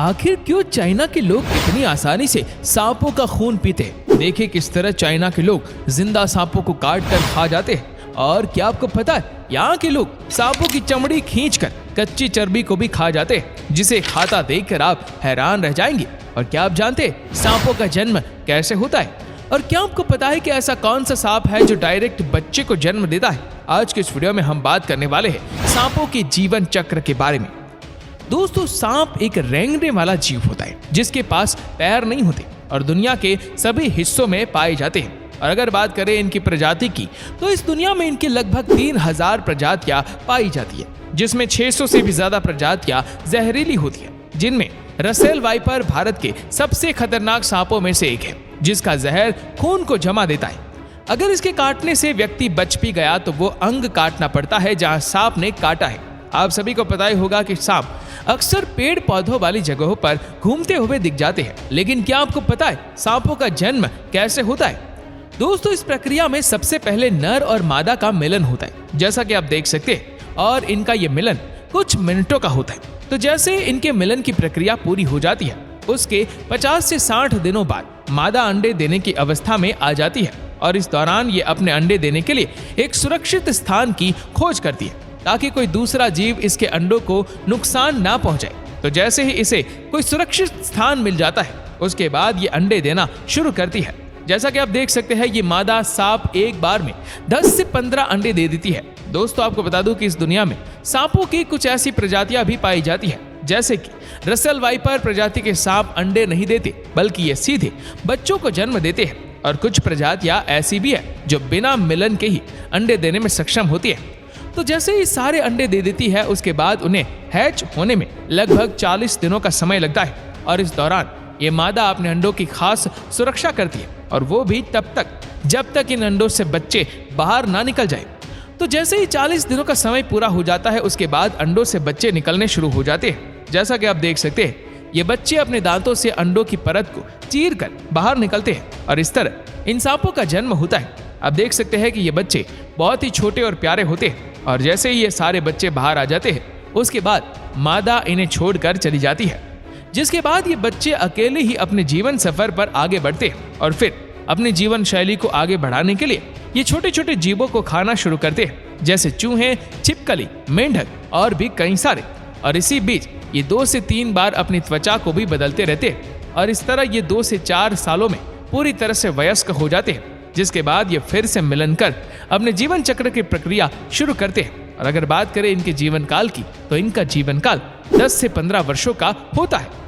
आखिर क्यों चाइना के लोग इतनी आसानी से सांपों का खून पीते हैं? देखिए किस तरह चाइना के लोग जिंदा सांपों को काट कर खा जाते हैं। और क्या आपको पता है यहाँ के लोग सांपों की चमड़ी खींचकर कच्ची चर्बी को भी खा जाते हैं, जिसे खाता देखकर आप हैरान रह जाएंगे। और क्या आप जानते हैं सांपों का जन्म कैसे होता है? और क्या आपको पता है कि ऐसा कौन सा सांप है जो डायरेक्ट बच्चे को जन्म देता है? आज के इस वीडियो में हम बात करने वाले हैं सांपों के जीवन चक्र के बारे में। दोस्तों, सांप एक रेंगने वाला जीव होता है जिसके पास पैर नहीं होते और दुनिया के सभी हिस्सों में पाए जाते हैं। और अगर बात करें इनकी प्रजाति की, तो इस दुनिया में इनकी लगभग 3000 प्रजातियां पाई जाती है, जिसमें 600 से भी ज्यादा प्रजातियां जहरीली होती है, जिनमें रसेल वाइपर भारत के सबसे खतरनाक सांपों में से एक है, जिसका जहर खून को जमा देता है। अगर इसके काटने से व्यक्ति बच भी गया तो वो अंग काटना पड़ता है जहां सांप ने काटा है। आप सभी को पता ही होगा कि सांप अक्सर पेड़ पौधों वाली जगहों पर घूमते हुए दिख जाते हैं, लेकिन क्या आपको पता है सांपों का जन्म कैसे होता है? दोस्तों, इस प्रक्रिया में सबसे पहले नर और मादा का मिलन होता है, जैसा कि आप देख सकते हैं, और इनका ये मिलन कुछ मिनटों का होता है। तो जैसे इनके मिलन की प्रक्रिया पूरी हो जाती है, उसके 50 से 60 दिनों बाद मादा अंडे देने की अवस्था में आ जाती है, और इस दौरान ये अपने अंडे देने के लिए एक सुरक्षित स्थान की खोज करती है ताकि कोई दूसरा जीव इसके अंडों को नुकसान ना पहुंचाए। तो जैसे ही इसे कोई सुरक्षित स्थान मिल जाता है, उसके बाद ये अंडे देना शुरू करती है। जैसा कि आप देख सकते हैं, ये मादा सांप एक बार में 10 से 15 अंडे दे देती है। दोस्तों, आपको बता दूं कि इस दुनिया में सांपों की कुछ ऐसी प्रजातियां भी पाई जाती है, जैसे कि रसेल वाइपर प्रजाति के सांप अंडे नहीं देते, बल्कि ये सीधे बच्चों को जन्म देते हैं। और कुछ प्रजातियां ऐसी भी है जो बिना मिलन के ही अंडे देने में सक्षम होती है। तो जैसे ही सारे अंडे दे देती है, उसके बाद उन्हें हैच होने में लगभग 40 दिनों का समय लगता है। और इस दौरान ये मादा अपने अंडों की खास सुरक्षा करती है, और वो भी तब तक जब तक इन अंडों से बच्चे बाहर ना निकल जाए। तो जैसे ही 40 दिनों का समय पूरा हो जाता है, उसके बाद अंडों से बच्चे निकलने शुरू हो जाते हैं। जैसा कि आप देख सकते हैं, ये बच्चे अपने दांतों से अंडों की परत को चीर कर बाहर निकलते हैं, और इस तरह इन सांपों का जन्म होता है। आप देख सकते हैं कि ये बच्चे बहुत ही छोटे और प्यारे होते हैं, और जैसे ही ये सारे बच्चे बाहर आ जाते हैं, उसके बाद मादा इन्हें छोड़कर चली जाती है, जिसके बाद ये बच्चे अकेले ही अपने जीवन सफर पर आगे बढ़ते हैं। और फिर अपनी जीवन शैली को आगे बढ़ाने के लिए ये छोटे छोटे जीवों को खाना शुरू करते हैं, जैसे चूहे, छिपकली, मेंढक और भी कई सारे। और इसी बीच ये 2 से 3 बार अपनी त्वचा को भी बदलते रहते हैं, और इस तरह ये 2 से 4 सालों में पूरी तरह से वयस्क हो जाते हैं, जिसके बाद ये फिर से मिलन कर अपने जीवन चक्र की प्रक्रिया शुरू करते हैं। और अगर बात करें इनके जीवन काल की, तो इनका जीवन काल 10 से 15 वर्षों का होता है।